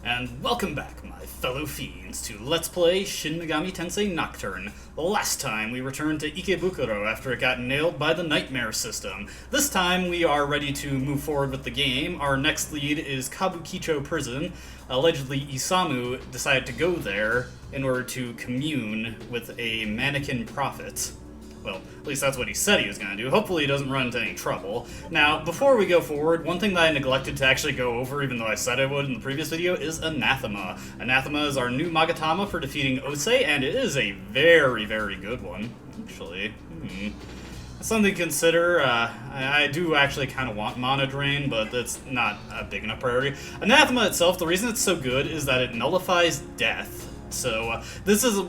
And welcome back, my fellow fiends, to Let's Play Shin Megami Tensei Nocturne. Last time we returned to Ikebukuro after it got nailed by the Nightmare system. This time we are ready to move forward with the game. Our next lead is Kabukicho Prison. Allegedly, Isamu decided to go there in order to commune with a mannequin prophet. Well, at least that's what he said he was going to do. Hopefully he doesn't run into any trouble. Now, before we go forward, one thing that I neglected to actually go over, even though I said I would in the previous video, is Anathema. Anathema is our new Magatama for defeating Ose, and it is a very, very good one, actually. Something to consider. I do actually kind of want Mana Drain, but that's not a big enough priority. Anathema itself, the reason it's so good is that it nullifies death. So this is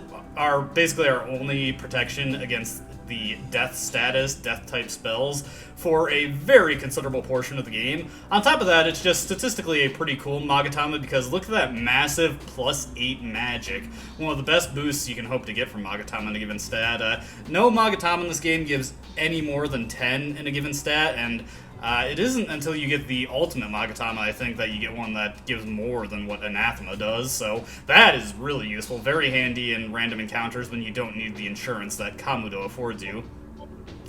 basically our only protection against the death status, death type spells for a very considerable portion of the game. On top of that, it's just statistically a pretty cool Magatama because look at that massive +8 magic. One of the best boosts you can hope to get from Magatama in a given stat. No Magatama in this game gives any more than 10 in a given stat, and it isn't until you get the ultimate Magatama, I think, that you get one that gives more than what Anathema does, so that is really useful, very handy in random encounters when you don't need the insurance that Kamudo affords you.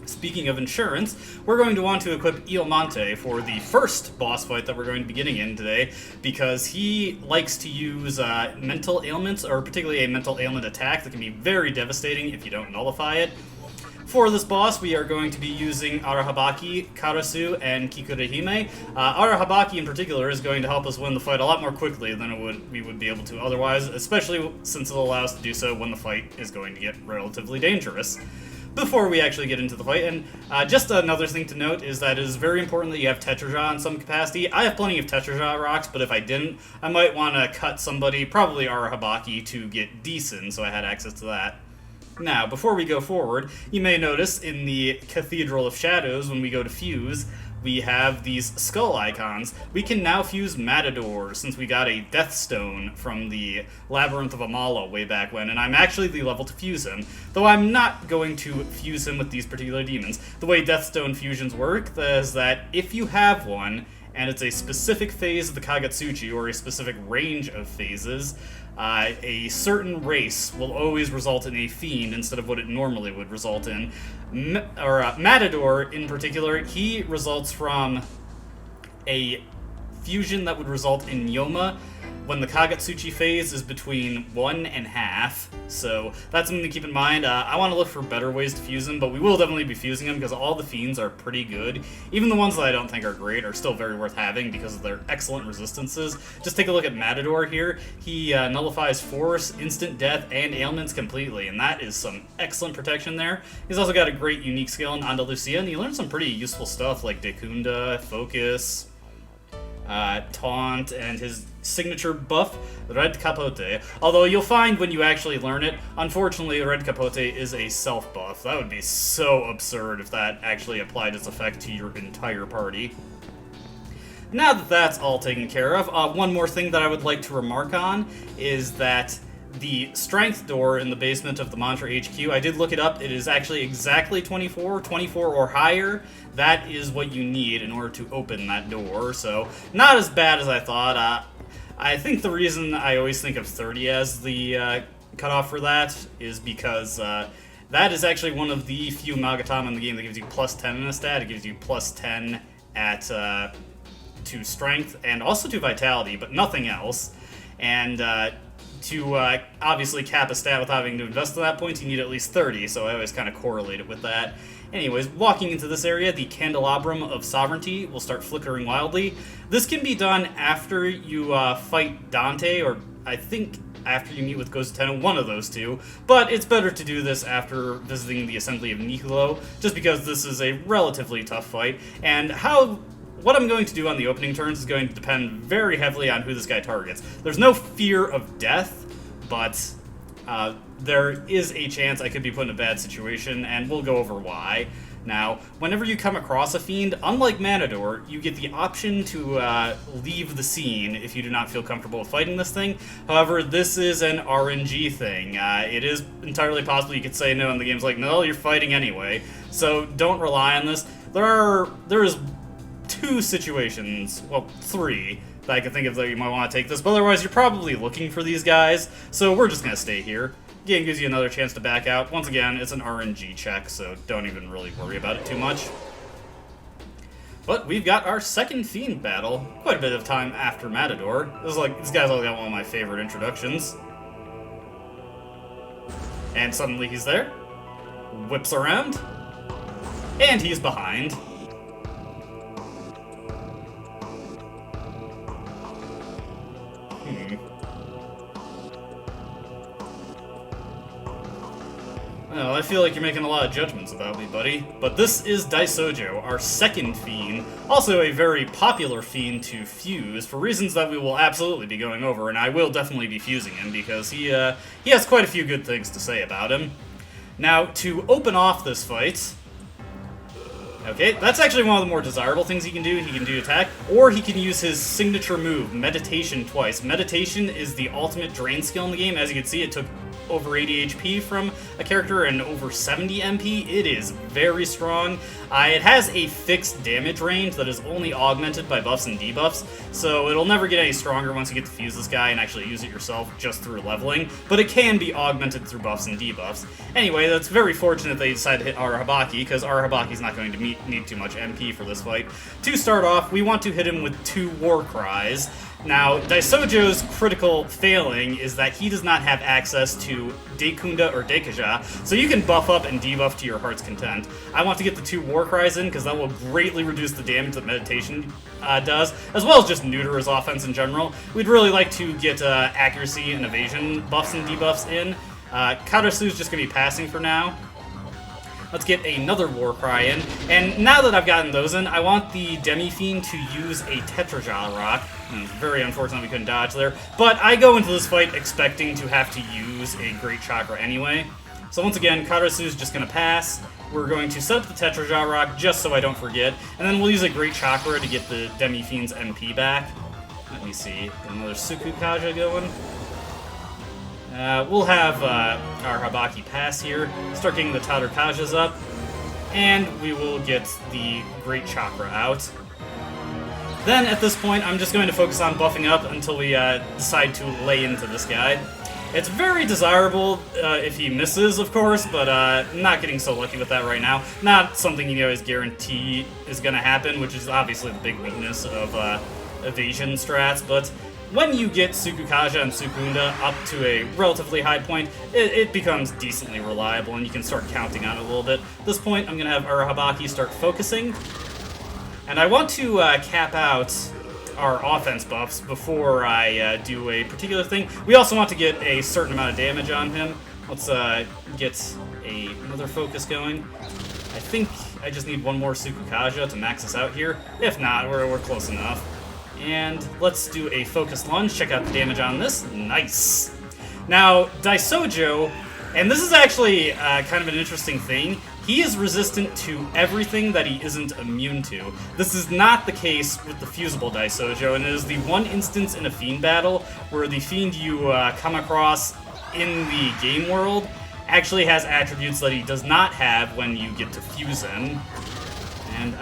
Speaking of insurance, we're going to want to equip Iomante for the first boss fight that we're going to be getting in today, because he likes to use mental ailments, or particularly a mental ailment attack that can be very devastating if you don't nullify it. For this boss, we are going to be using Arahabaki, Karasu, and Kikurehime. Arahabaki in particular is going to help us win the fight a lot more quickly than we would be able to otherwise, especially since it'll allow us to do so when the fight is going to get relatively dangerous. Before we actually get into the fight, and just another thing to note is that it is very important that you have Tetraja in some capacity. I have plenty of Tetraja rocks, but if I didn't, I might want to cut somebody, probably Arahabaki, to get Decent, so I had access to that. Now, before we go forward, you may notice in the Cathedral of Shadows, when we go to fuse, we have these skull icons. We can now fuse Matadors, since we got a Death Stone from the Labyrinth of Amala way back when, and I'm actually the level to fuse him, though I'm not going to fuse him with these particular demons. The way Death Stone fusions work is that if you have one, and it's a specific phase of the Kagatsuchi, or a specific range of phases, a certain race will always result in a fiend instead of what it normally would result in. Matador, in particular, he results from a fusion that would result in Yoma when the Kagatsuchi phase is between 1 and half, so that's something to keep in mind. I want to look for better ways to fuse them, but we will definitely be fusing them because all the fiends are pretty good. Even the ones that I don't think are great are still very worth having because of their excellent resistances. Just take a look at Matador here. He nullifies Force, Instant Death, and Ailments completely, and that is some excellent protection there. He's also got a great unique skill in Andalusia, and he learns some pretty useful stuff like Dekunda, Focus, Taunt, and his signature buff, Red Capote. Although you'll find when you actually learn it, unfortunately, Red Capote is a self-buff. That would be so absurd if that actually applied its effect to your entire party. Now that that's all taken care of, one more thing that I would like to remark on is that the strength door in the basement of the Mantra HQ, I did look it up, it is actually exactly 24 or higher. That is what you need in order to open that door, so not as bad as I thought. I think the reason I always think of 30 as the cutoff for that is because that is actually one of the few Magatama in the game that gives you +10 in a stat. It gives you +10 to strength and also to vitality, but nothing else. And to obviously cap a stat without having to invest to that point, you need at least 30, so I always kind of correlate it with that. Anyways, walking into this area, the Candelabrum of Sovereignty will start flickering wildly. This can be done after you fight Dante, or I think after you meet with Ghost Tenno, one of those two, but it's better to do this after visiting the Assembly of Nicolo, just because this is a relatively tough fight, and what I'm going to do on the opening turns is going to depend very heavily on who this guy targets. There's no fear of death, but there is a chance I could be put in a bad situation, and we'll go over why. Now, whenever you come across a fiend, unlike Matador, you get the option to leave the scene if you do not feel comfortable with fighting this thing. However, this is an RNG thing. It is entirely possible you could say no, and the game's like, no, you're fighting anyway. So don't rely on this. There is two situations, well, three, that I can think of that you might want to take this, but otherwise you're probably looking for these guys, so we're just going to stay here. Game gives you another chance to back out. Once again, it's an RNG check, so don't even really worry about it too much. But we've got our second Fiend battle, quite a bit of time after Matador. This guy's all got one of my favorite introductions. And suddenly he's there, whips around, and he's behind. Well, I feel like you're making a lot of judgments about me, buddy. But this is Deisojo, our second Fiend, also a very popular Fiend to fuse, for reasons that we will absolutely be going over, and I will definitely be fusing him, because he has quite a few good things to say about him. Now, to open off this fight... Okay, that's actually one of the more desirable things he can do. He can do attack, or he can use his signature move, Meditation, twice. Meditation is the ultimate drain skill in the game. As you can see, it took over 80 HP from a character and over 70 MP. It is very strong. It has a fixed damage range that is only augmented by buffs and debuffs, so it'll never get any stronger once you get to fuse this guy and actually use it yourself just through leveling, but it can be augmented through buffs and debuffs. Anyway, that's very fortunate they decided to hit Arahabaki, because Arahabaki's not going to need too much MP for this fight. To start off, we want to hit him with 2 War Cries. Now, Daisojo's critical failing is that he does not have access to Dekunda or Dekaja, so you can buff up and debuff to your heart's content. I want to get the 2 War Cries in, because that will greatly reduce the damage that Meditation does, as well as just neuter his offense in general. We'd really like to get accuracy and evasion buffs and debuffs in. Karasu's just going to be passing for now. Let's get another War Cry in, and now that I've gotten those in, I want the Demi-Fiend to use a Tetraja Rock. It's very unfortunate we couldn't dodge there, but I go into this fight expecting to have to use a Great Chakra anyway. So once again, Karasu's just going to pass. We're going to set up the Tetraja Rock just so I don't forget, and then we'll use a Great Chakra to get the Demi-Fiend's MP back. Let me see, another Sukukaja going. We'll have our Habaki pass here, start getting the Tadarkajas up, and we will get the Great Chakra out. Then, at this point, I'm just going to focus on buffing up until we decide to lay into this guy. It's very desirable if he misses, of course, but not getting so lucky with that right now. Not something you always guarantee is going to happen, which is obviously the big weakness of evasion strats, but when you get Sukukaja and Sukunda up to a relatively high point, it becomes decently reliable, and you can start counting on it a little bit. At this point, I'm going to have Arahabaki start focusing, and I want to cap out our offense buffs before I do a particular thing. We also want to get a certain amount of damage on him. Let's get another focus going. I think I just need one more Sukukaja to max us out here. If not, we're close enough. And let's do a focused lunge. Check out the damage on this. Nice. Now, Daisojo, and this is actually kind of an interesting thing, he is resistant to everything that he isn't immune to. This is not the case with the fusible Daisojo, and it is the one instance in a Fiend battle where the Fiend you come across in the game world actually has attributes that he does not have when you get to fuse in. And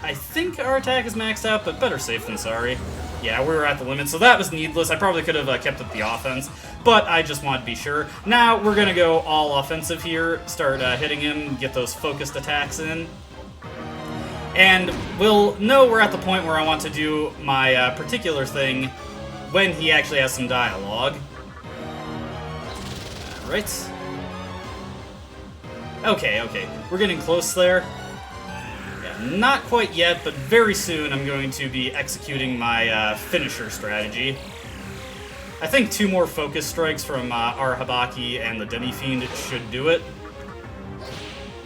I think our attack is maxed out, but better safe than sorry. Yeah, we were at the limit, so that was needless. I probably could have kept up the offense, but I just wanted to be sure. Now we're going to go all offensive here, start hitting him, get those focused attacks in. And we'll know we're at the point where I want to do my particular thing when he actually has some dialogue. Alright. Okay, we're getting close there. Not quite yet, but very soon I'm going to be executing my finisher strategy. I think 2 more focus strikes from Arahabaki and the Demi-Fiend should do it.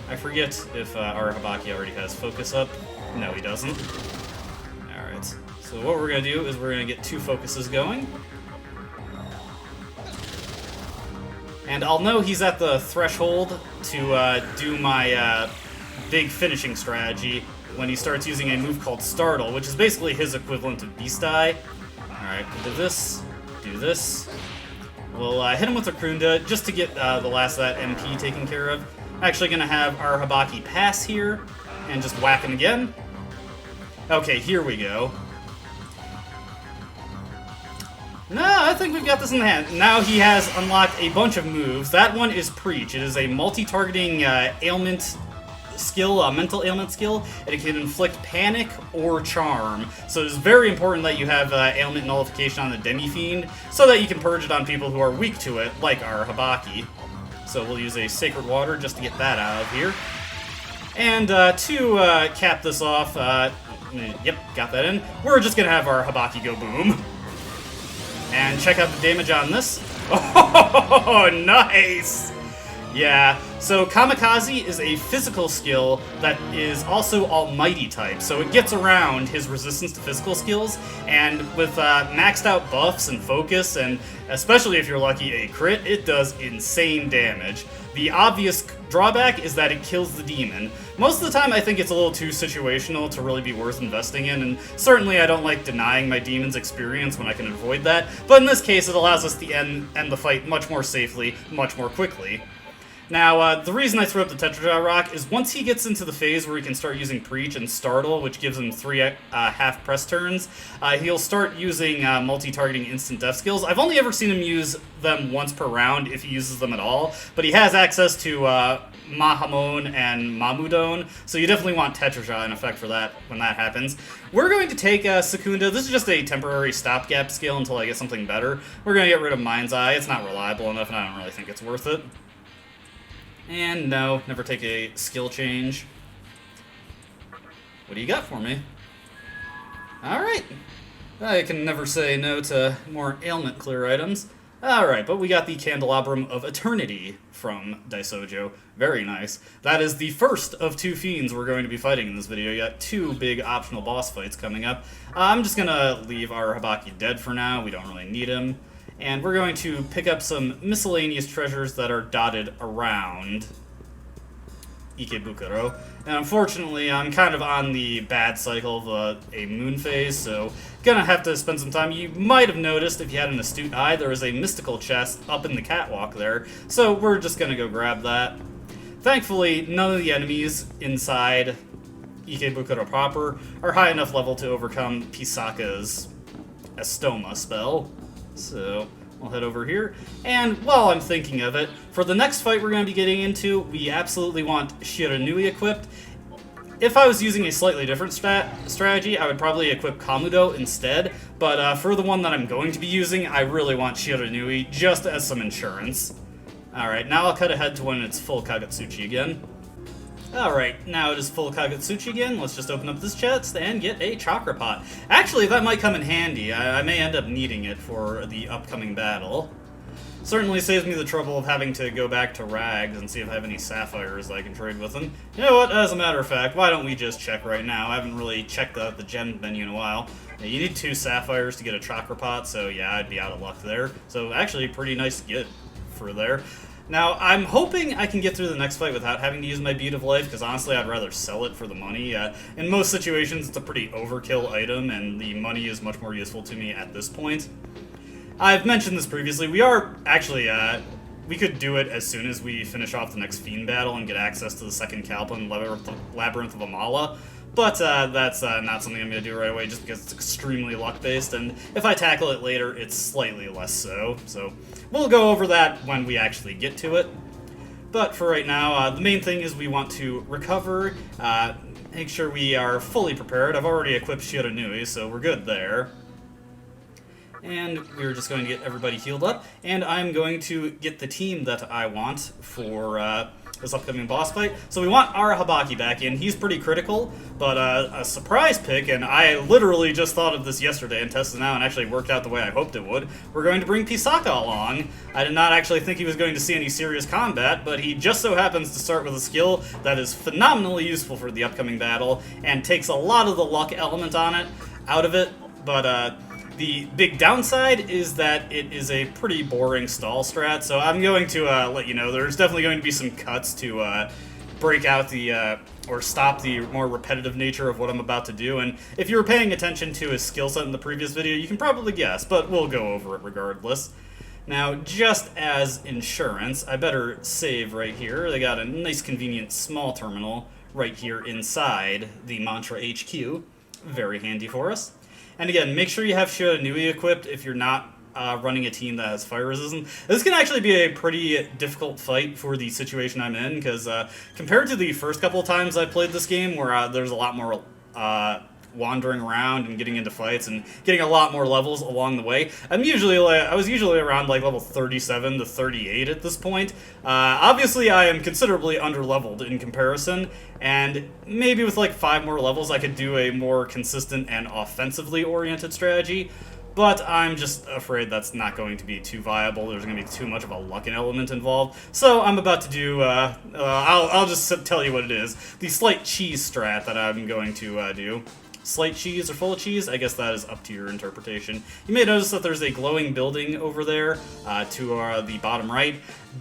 I forget if Arahabaki already has focus up. No, he doesn't. Alright, so what we're going to do is we're going to get 2 focuses going. And I'll know he's at the threshold to do my big finishing strategy when he starts using a move called Startle, which is basically his equivalent of Beast Eye. Alright, we'll do this. We'll hit him with a Krunda just to get the last of that MP taken care of. I'm actually going to have our Habaki pass here and just whack him again. Okay, here we go. No, I think we've got this in the hand. Now he has unlocked a bunch of moves. That one is Preach. It is a multi-targeting ailment skill, mental ailment skill, and it can inflict panic or charm. So it is very important that you have ailment nullification on the Demi-Fiend, so that you can purge it on people who are weak to it, like our Habaki. So we'll use a Sacred Water just to get that out of here. And to cap this off, yep, got that in, we're just gonna have our Habaki go boom. And check out the damage on this. Oh, nice! Yeah, so Kamikaze is a physical skill that is also Almighty type, so it gets around his resistance to physical skills, and with maxed out buffs and focus, and especially if you're lucky a crit, it does insane damage. The obvious drawback is that it kills the demon. Most of the time I think it's a little too situational to really be worth investing in, and certainly I don't like denying my demon's experience when I can avoid that, but in this case it allows us to end the fight much more safely, much more quickly. Now, the reason I threw up the Tetrajaw Rock is once he gets into the phase where he can start using Preach and Startle, which gives him 3 half press turns, he'll start using multi-targeting instant death skills. I've only ever seen him use them once per round, if he uses them at all, but he has access to Mahamon and Mamudon, so you definitely want Tetrajaw in effect for that when that happens. We're going to take Secunda. This is just a temporary stopgap skill until I get something better. We're going to get rid of Mind's Eye. It's not reliable enough, and I don't really think it's worth it. And no, never take a skill change. What do you got for me? Alright. I can never say no to more ailment clear items. Alright, but we got the Candelabrum of Eternity from Deisojo. Very nice. That is the first of 2 fiends we're going to be fighting in this video. You got 2 big optional boss fights coming up. I'm just gonna leave our Habaki dead for now. We don't really need him. And we're going to pick up some miscellaneous treasures that are dotted around Ikebukuro. And unfortunately, I'm kind of on the bad cycle of a moon phase, so gonna have to spend some time. You might have noticed, if you had an astute eye, there is a mystical chest up in the catwalk there, so we're just gonna go grab that. Thankfully, none of the enemies inside Ikebukuro proper are high enough level to overcome Pisaka's Estoma spell. So, we'll head over here, and while I'm thinking of it, for the next fight we're going to be getting into, we absolutely want Shiranui equipped. If I was using a slightly different strategy, I would probably equip Kamudo instead, but for the one that I'm going to be using, I really want Shiranui, just as some insurance. Alright, now I'll cut ahead to when it's full Kagetsuchi again. Alright, now it is full Kagetsuchi again. Let's just open up this chest and get a Chakra Pot. Actually, that might come in handy. I may end up needing it for the upcoming battle. Certainly saves me the trouble of having to go back to Rags and see if I have any Sapphires I can trade with them. You know what, as a matter of fact, why don't we just check right now? I haven't really checked out the gem menu in a while. Yeah, you need 2 Sapphires to get a Chakra Pot, so yeah, I'd be out of luck there. So actually, pretty nice to get for there. Now, I'm hoping I can get through the next fight without having to use my Bead of Life, because honestly, I'd rather sell it for the money. In most situations, it's a pretty overkill item, and the money is much more useful to me at this point. I've mentioned this previously. We are actually, we could do it as soon as we finish off the next Fiend battle and get access to the second Calpin, Labyrinth of Amala. But that's not something I'm going to do right away, just because it's extremely luck-based, and if I tackle it later, it's slightly less so. So we'll go over that when we actually get to it. But for right now, the main thing is we want to recover, make sure we are fully prepared. I've already equipped Shiranui, so we're good there. And we're just going to get everybody healed up, and I'm going to get the team that I want for this upcoming boss fight. So we want our Habaki back in. He's pretty critical, but a surprise pick, and I literally just thought of this yesterday and tested it out and actually worked out the way I hoped it would. We're going to bring Pisaka along. I did not actually think he was going to see any serious combat, but he just so happens to start with a skill that is phenomenally useful for the upcoming battle and takes a lot of the luck element out of it, but the big downside is that it is a pretty boring stall strat, so I'm going to let you know there's definitely going to be some cuts to break out the, or stop the more repetitive nature of what I'm about to do, and if you were paying attention to his skill set in the previous video, you can probably guess, but we'll go over it regardless. Now, just as insurance, I better save right here. They got a nice convenient small terminal right here inside the Mantra HQ. very handy for us. And again, make sure you have Shiranui equipped if you're not running a team that has fire resistance. This can actually be a pretty difficult fight for the situation I'm in, because compared to the first couple of times I played this game, where there's a lot more wandering around and getting into fights and getting a lot more levels along the way, I was usually around like level 37 to 38 at this point. Obviously, I am considerably under-leveled in comparison, and maybe with like 5 more levels I could do a more consistent and offensively oriented strategy. But I'm just afraid that's not going to be too viable. There's going to be too much of a luck element involved. So I'm about to do, I'll just tell you what it is. The slight cheese strat that I'm going to do. Slight cheese or full of cheese? I guess that is up to your interpretation. You may notice that there's a glowing building over there to the bottom right.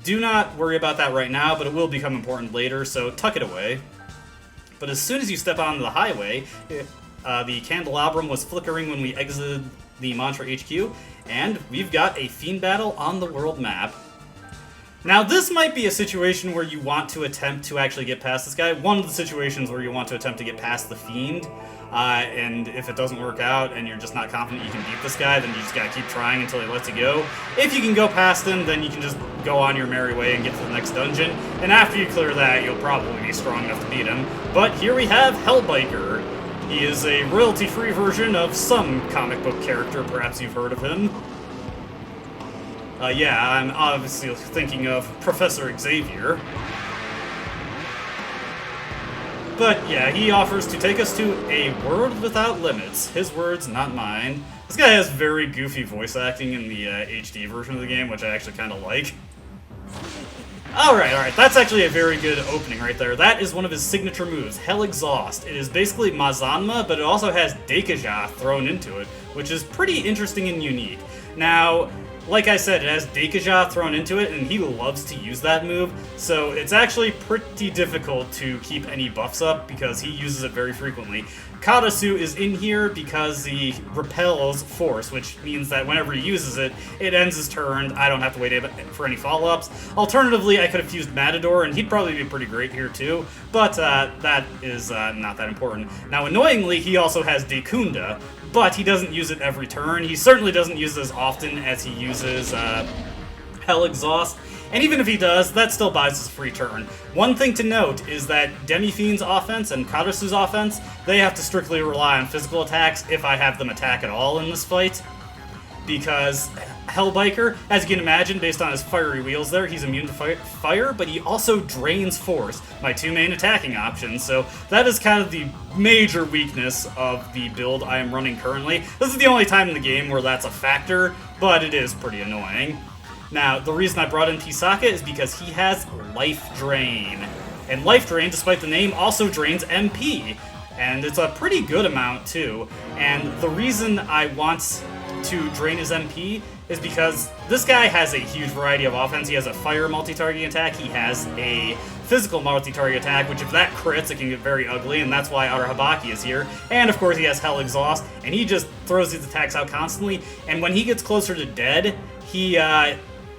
Do not worry about that right now, but it will become important later, so tuck it away. But as soon as you step onto the highway, the candelabrum was flickering when we exited the Mantra HQ, and we've got a Fiend battle on the world map. Now, this might be a situation where you want to attempt to actually get past this guy. One of the situations where you want to attempt to get past the Fiend, and if it doesn't work out and you're just not confident you can beat this guy, then you just gotta keep trying until he lets you go. If you can go past him, then you can just go on your merry way and get to the next dungeon, and after you clear that, you'll probably be strong enough to beat him. But here we have Hellbiker. He is a royalty-free version of some comic book character, perhaps you've heard of him. Yeah, I'm obviously thinking of Professor Xavier. But yeah, he offers to take us to a world without limits. His words, not mine. This guy has very goofy voice acting in the HD version of the game, which I actually kind of like. Alright, that's actually a very good opening right there. That is one of his signature moves, Hell Exhaust. It is basically Mazanma, but it also has Deisojo thrown into it, which is pretty interesting and unique. Now, like I said, it has Deisojo thrown into it, and he loves to use that move, so it's actually pretty difficult to keep any buffs up because he uses it very frequently. Karasu is in here because he repels force, which means that whenever he uses it, it ends his turn. I don't have to wait for any follow-ups. Alternatively, I could have used Matador, and he'd probably be pretty great here too, but that is not that important. Now, annoyingly, he also has Dekunda, but he doesn't use it every turn. He certainly doesn't use it as often as he uses Hell Exhaust. And even if he does, that still buys us a free turn. One thing to note is that Demi-Fiend's offense and Karasu's offense, they have to strictly rely on physical attacks if I have them attack at all in this fight. Because Hellbiker, as you can imagine, based on his fiery wheels there, he's immune to fire, but he also drains force, my two main attacking options, so that is kind of the major weakness of the build I am running currently. This is the only time in the game where that's a factor, but it is pretty annoying. Now, the reason I brought in Pisaka is because he has Life Drain. And Life Drain, despite the name, also drains MP. And it's a pretty good amount, too. And the reason I want to drain his MP is because this guy has a huge variety of offense. He has a fire multi-targeting attack, he has a physical multi-target attack, which if that crits, it can get very ugly, and that's why Arahabaki is here. And of course he has Hell Exhaust, and he just throws these attacks out constantly, and when he gets closer to dead, he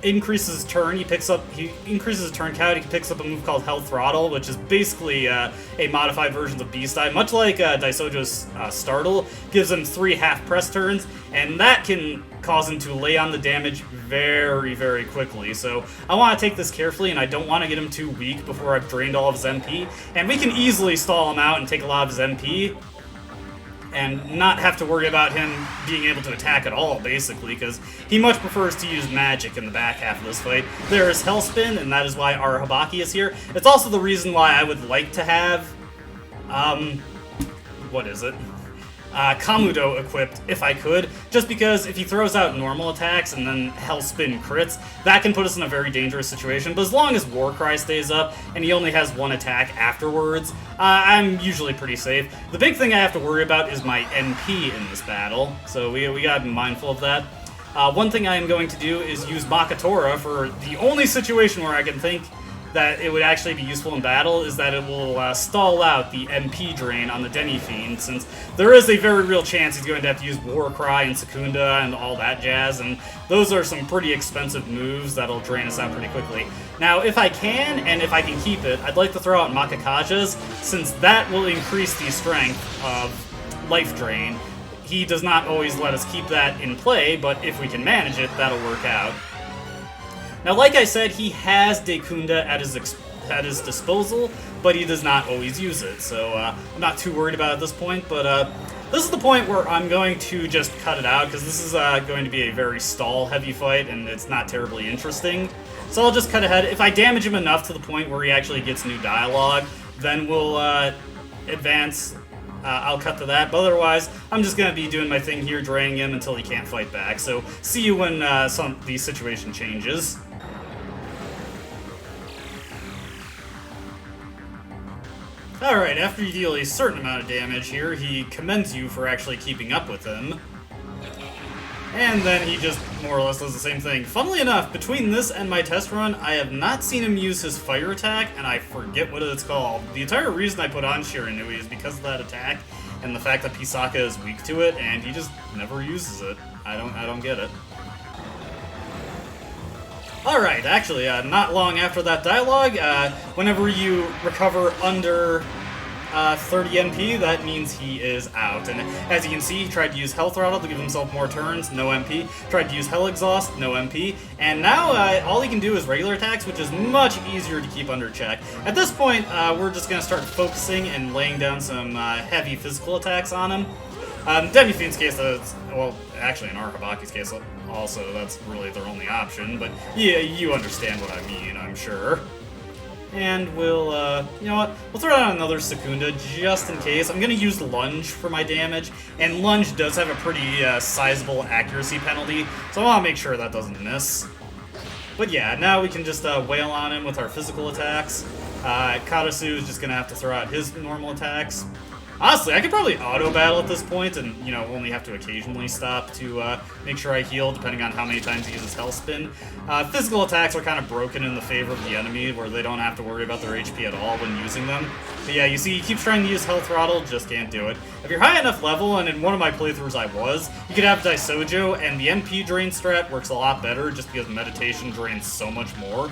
increases his turn, he increases his turn count, he picks up a move called Hell Throttle, which is basically a modified version of Beast Eye, much like Daisojo's Startle, gives him 3 half press turns, and that can cause him to lay on the damage very, very quickly. So I want to take this carefully, and I don't want to get him too weak before I've drained all of his MP, and we can easily stall him out and take a lot of his MP, and not have to worry about him being able to attack at all, basically, because he much prefers to use magic in the back half of this fight. There is Hellspin, and that is why Arahabaki is here. It's also the reason why I would like to have, what is it? Kamudo equipped, if I could, just because if he throws out normal attacks and then Hellspin crits, that can put us in a very dangerous situation, but as long as Warcry stays up and he only has one attack afterwards, I'm usually pretty safe. The big thing I have to worry about is my MP in this battle, so we gotta be mindful of that. One thing I am going to do is use Makatora for the only situation where I can think that it would actually be useful in battle, is that it will stall out the MP drain on the Demi-Fiend, since there is a very real chance he's going to have to use Warcry and Secunda and all that jazz, and those are some pretty expensive moves that'll drain us out pretty quickly. Now, if I can, and if I can keep it, I'd like to throw out Makakajas, since that will increase the strength of life drain. He does not always let us keep that in play, but if we can manage it, that'll work out. Now, like I said, he has Dekunda at his disposal, but he does not always use it, so I'm not too worried about it at this point, but this is the point where I'm going to just cut it out, because this is going to be a very stall-heavy fight, and it's not terribly interesting. So I'll just cut ahead. If I damage him enough to the point where he actually gets new dialogue, then we'll advance. I'll cut to that, but otherwise, I'm just going to be doing my thing here, draining him until he can't fight back. So see you when the situation changes. Alright, after you deal a certain amount of damage here, he commends you for actually keeping up with him. And then he just more or less does the same thing. Funnily enough, between this and my test run, I have not seen him use his fire attack, and I forget what it's called. The entire reason I put on Shiranui is because of that attack, and the fact that Pisaka is weak to it, and he just never uses it. I don't get it. Alright, actually, not long after that dialogue, whenever you recover under 30 MP, that means he is out. And as you can see, he tried to use Hell Throttle to give himself more turns, no MP. Tried to use Hell Exhaust, no MP. And now all he can do is regular attacks, which is much easier to keep under check. At this point, we're just going to start focusing and laying down some heavy physical attacks on him. Demi-Fiend's case, well, actually in Arahabaki's case also, that's really their only option, but yeah, you understand what I mean, I'm sure. And we'll, you know what, we'll throw out another Secunda just in case. I'm going to use Lunge for my damage, and Lunge does have a pretty sizable accuracy penalty, so I want to make sure that doesn't miss. But yeah, now we can just wail on him with our physical attacks. Karasu is just going to have to throw out his normal attacks. Honestly, I could probably auto-battle at this point and, you know, only have to occasionally stop to make sure I heal, depending on how many times he uses Hellspin. Physical attacks are kind of broken in the favor of the enemy, where they don't have to worry about their HP at all when using them. But yeah, you see, he keeps trying to use Hell Throttle, just can't do it. If you're high enough level, and in one of my playthroughs I was, you could have Deisojo, and the MP drain strat works a lot better, just because meditation drains so much more.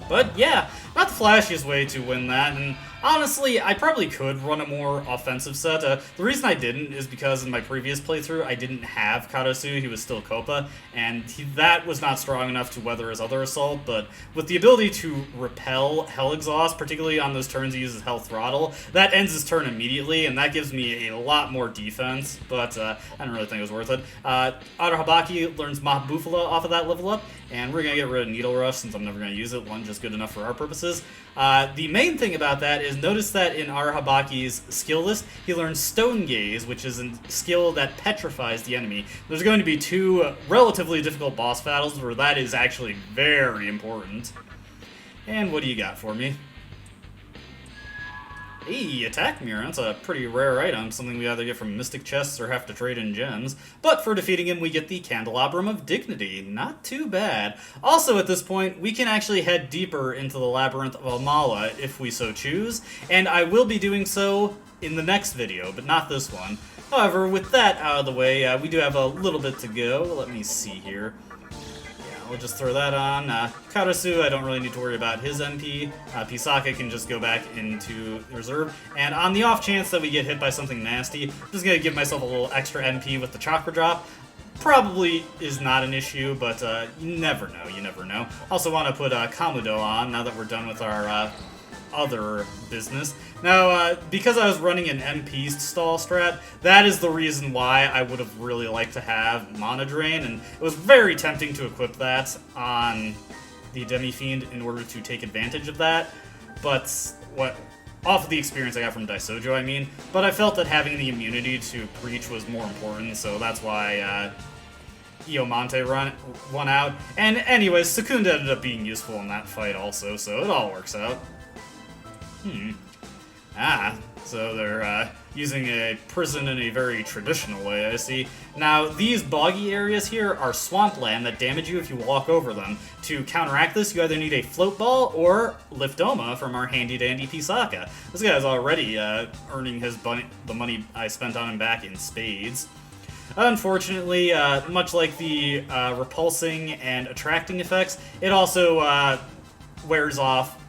But yeah, not the flashiest way to win that, and honestly, I probably could run a more offensive set. The reason I didn't is because in my previous playthrough, I didn't have Karasu, he was still Copa, and that was not strong enough to weather his other assault, but with the ability to repel Hell Exhaust, particularly on those turns he uses Hell Throttle, that ends his turn immediately, and that gives me a lot more defense, but I didn't really think it was worth it. Arahabaki learns Mahbufala off of that level up, and we're going to get rid of Needle Rush since I'm never going to use it. Lunge is good enough for our purposes. The main thing about that is notice that in Arahabaki's skill list, he learns Stone Gaze, which is a skill that petrifies the enemy. There's going to be two relatively difficult boss battles where that is actually very important. And what do you got for me? Hey, Attack Mirror, that's a pretty rare item, something we either get from Mystic Chests or have to trade in gems. But for defeating him, we get the Candelabrum of Dignity. Not too bad. Also, at this point, we can actually head deeper into the Labyrinth of Amala if we so choose, and I will be doing so in the next video, but not this one. However, with that out of the way, we do have a little bit to go. Let me see here. We'll just throw that on. Karasu, I don't really need to worry about his MP. Pisaka can just go back into reserve. And on the off chance that we get hit by something nasty, I'm just going to give myself a little extra MP with the Chakra Drop. Probably is not an issue, but you never know, you never know. Also want to put Kamudo on now that we're done with our other business. Now, because I was running an MP stall strat, that is the reason why I would have really liked to have Mana Drain, and it was very tempting to equip that on the Demi-Fiend in order to take advantage of that, but off of the experience I got from Deisojo, I mean, but I felt that having the immunity to Preach was more important, so that's why Iomonte won out. And anyways, Secunda ended up being useful in that fight also, so it all works out. So they're using a prison in a very traditional way, I see. Now, these boggy areas here are swampland that damage you if you walk over them. To counteract this, you either need a float ball or Liftoma from our handy-dandy Pisaka. This guy's already earning the money I spent on him back in spades. Unfortunately, much like the repulsing and attracting effects, it also wears off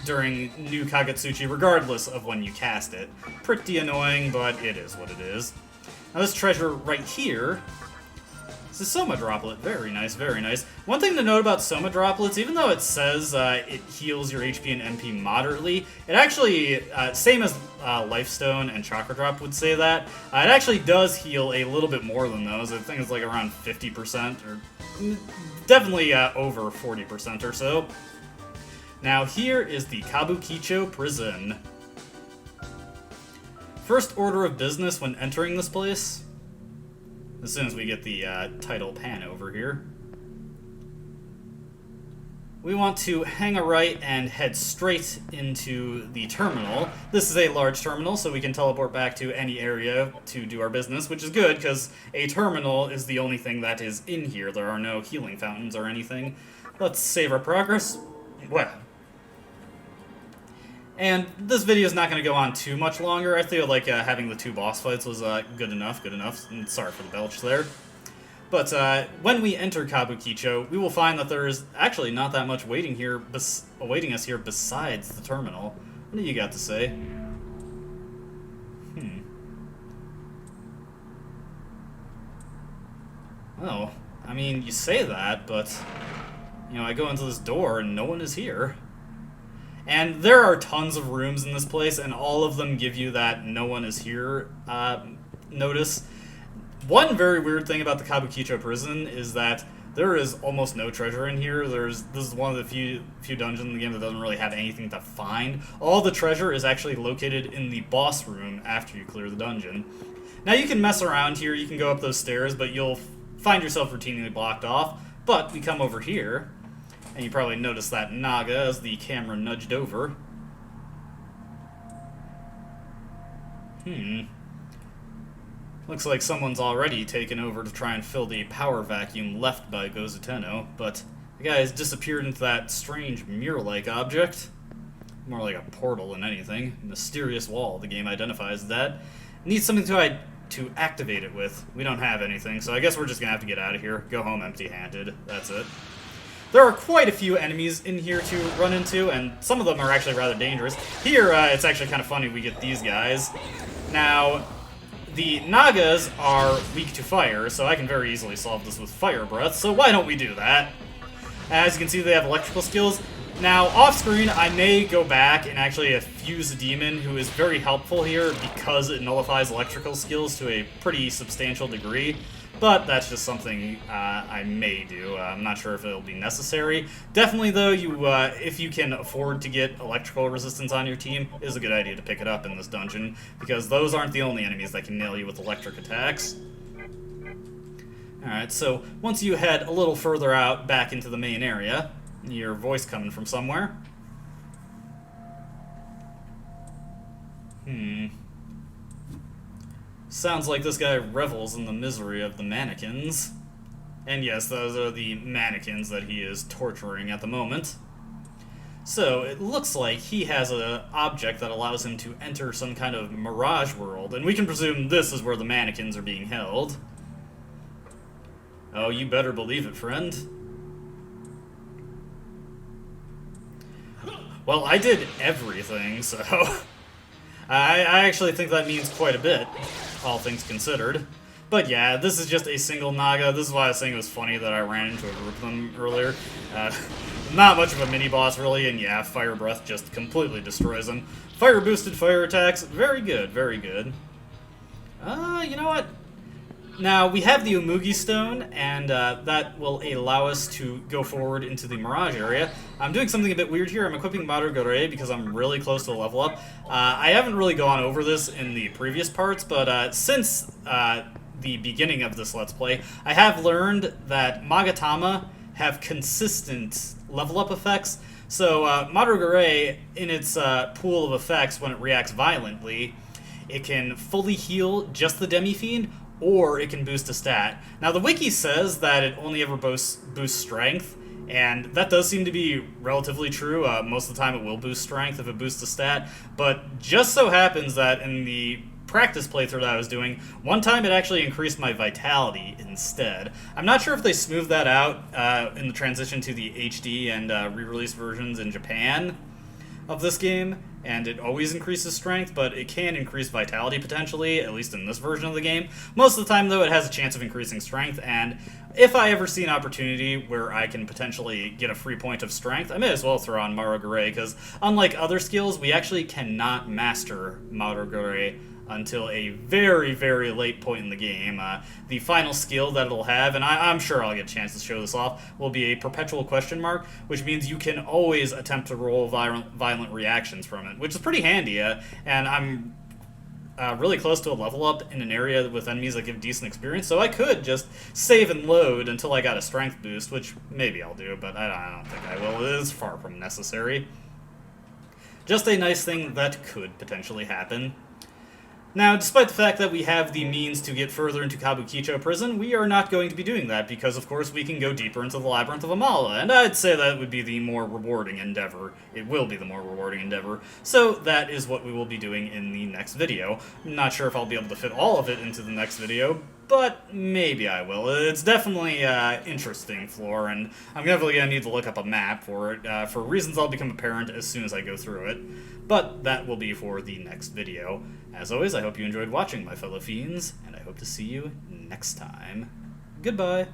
during New Kagetsuchi regardless of when you cast it. Pretty annoying, but it is what it is. Now this treasure right here, this is Soma Droplet. Very nice, very nice. One thing to note about Soma Droplets, even though it says it heals your HP and MP moderately, it actually, same as Life Stone and Chakra Drop would say that, it actually does heal a little bit more than those. I think it's like around 50%, or definitely over 40% or so. Now here is the Kabukicho Prison. First order of business when entering this place, as soon as we get the title pan over here, we want to hang a right and head straight into the terminal. This is a large terminal, so we can teleport back to any area to do our business, which is good, because a terminal is the only thing that is in here. There are no healing fountains or anything. Let's save our progress. Well. And this video is not going to go on too much longer. I feel like having the 2 boss fights was good enough, and sorry for the belch there. But when we enter Kabukicho, we will find that there is actually not that much awaiting us here besides the terminal. What do you got to say? Oh, I mean, you say that, but, you know, I go into this door and no one is here. And there are tons of rooms in this place, and all of them give you that no one is here notice. One very weird thing about the Kabukicho prison is that there is almost no treasure in here. This is one of the few dungeons in the game that doesn't really have anything to find. All the treasure is actually located in the boss room after you clear the dungeon. Now you can mess around here, you can go up those stairs, but you'll find yourself routinely blocked off. But we come over here, and you probably noticed that Naga as the camera nudged over. Looks like someone's already taken over to try and fill the power vacuum left by Gozuteno, but the guy has disappeared into that strange mirror-like object. More like a portal than anything. Mysterious wall, the game identifies that. Needs something to activate it with. We don't have anything, so I guess we're just gonna have to get out of here. Go home empty-handed. That's it. There are quite a few enemies in here to run into, and some of them are actually rather dangerous. Here, it's actually kind of funny we get these guys. Now, the Nagas are weak to fire, so I can very easily solve this with Fire Breath, so why don't we do that? As you can see, they have electrical skills. Now, off-screen, I may go back and actually fuse a demon who is very helpful here because it nullifies electrical skills to a pretty substantial degree. But that's just something I may do. I'm not sure if it'll be necessary. Definitely, though, if you can afford to get electrical resistance on your team, it is a good idea to pick it up in this dungeon, because those aren't the only enemies that can nail you with electric attacks. Alright, so once you head a little further out back into the main area, your voice coming from somewhere. Sounds like this guy revels in the misery of the mannequins. And yes, those are the mannequins that he is torturing at the moment. So, it looks like he has an object that allows him to enter some kind of mirage world, and we can presume this is where the mannequins are being held. Oh, you better believe it, friend. Well, I did everything, so I actually think that means quite a bit, all things considered. But yeah, this is just a single Naga. This is why I was saying it was funny that I ran into a group of them earlier. Not much of a mini-boss, really, and yeah, Fire Breath just completely destroys them. Fire-boosted fire attacks, very good, very good. You know what? Now, we have the Umugi Stone, and that will allow us to go forward into the Mirage area. I'm doing something a bit weird here. I'm equipping Madugore because I'm really close to a level up. I haven't really gone over this in the previous parts, but since the beginning of this Let's Play, I have learned that Magatama have consistent level up effects. So, Madugore, in its pool of effects, when it reacts violently, it can fully heal just the Demi-Fiend, or it can boost a stat. Now, the wiki says that it only ever boosts strength, and that does seem to be relatively true. Most of the time it will boost strength if it boosts a stat, but just so happens that in the practice playthrough that I was doing, one time it actually increased my vitality instead. I'm not sure if they smoothed that out in the transition to the HD and re-release versions in Japan, of this game, and it always increases strength, but it can increase vitality potentially, at least in this version of the game. Most of the time, though, it has a chance of increasing strength, and if I ever see an opportunity where I can potentially get a free point of strength, I may as well throw on Marogare, because unlike other skills, we actually cannot master Marogare until a very, very late point in the game. The final skill that it'll have, and I'm sure I'll get a chance to show this off, will be a perpetual question mark, which means you can always attempt to roll violent reactions from it, which is pretty handy, and I'm really close to a level up in an area with enemies that give decent experience, so I could just save and load until I got a strength boost, which maybe I'll do, but I don't think I will. It is far from necessary. Just a nice thing that could potentially happen. Now, despite the fact that we have the means to get further into Kabukicho Prison, we are not going to be doing that because, of course, we can go deeper into the Labyrinth of Amala, and I'd say that would be the more rewarding endeavor. It will be the more rewarding endeavor, so that is what we will be doing in the next video. I'm not sure if I'll be able to fit all of it into the next video, but maybe I will. It's definitely an interesting floor, and I'm definitely going to need to look up a map for it, for reasons I'll become apparent as soon as I go through it. But that will be for the next video. As always, I hope you enjoyed watching, my fellow fiends, and I hope to see you next time. Goodbye.